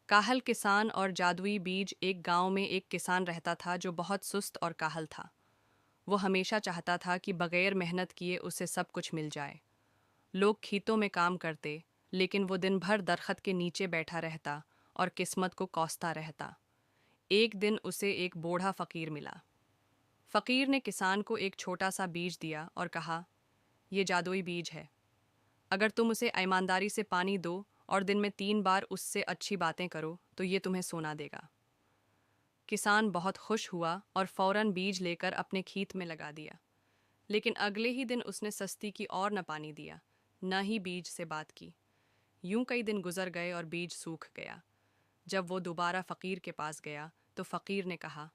काहल किसान और जादुई बीज। एक गांव में एक किसान रहता था जो बहुत सुस्त और काहल था। वो हमेशा चाहता था कि बगैर मेहनत किए उसे सब कुछ मिल जाए। लोग खेतों में काम करते, लेकिन वो दिन भर दरख्त के नीचे बैठा रहता और किस्मत को कोसता रहता। एक दिन उसे एक बूढ़ा फकीर मिला। फकीर ने किसान को एक छोटा सा बीज दिया और कहा, ये जादुई बीज है। अगर तुम उसे ईमानदारी से पानी दो और दिन में 3 बार उससे अच्छी बातें करो तो ये तुम्हें सोना देगा। किसान बहुत खुश हुआ और फौरन बीज लेकर अपने खेत में लगा दिया। लेकिन अगले ही दिन उसने सस्ती की और न पानी दिया, न ही बीज से बात की। यूं कई दिन गुजर गए और बीज सूख गया। जब वो दोबारा फकीर के पास गया तो फकीर ने कहा,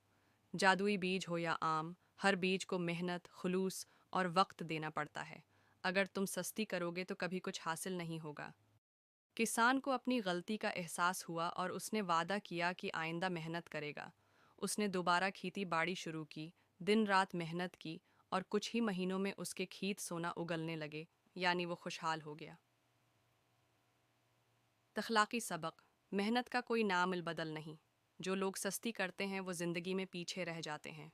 जादुई बीज हो या आम, हर बीज को मेहनत, खुलूस और वक्त देना पड़ता है। अगर तुम सस्ती करोगे तो कभी कुछ हासिल नहीं होगा। किसान को अपनी गलती का एहसास हुआ और उसने वादा किया कि आइंदा मेहनत करेगा। उसने दोबारा खेती बाड़ी शुरू की, दिन रात मेहनत की और कुछ ही महीनों में उसके खेत सोना उगलने लगे, यानी वो खुशहाल हो गया। तख्लाकी सबक: मेहनत का कोई नाम बदल नहीं। जो लोग सस्ती करते हैं वो ज़िंदगी में पीछे रह जाते हैं।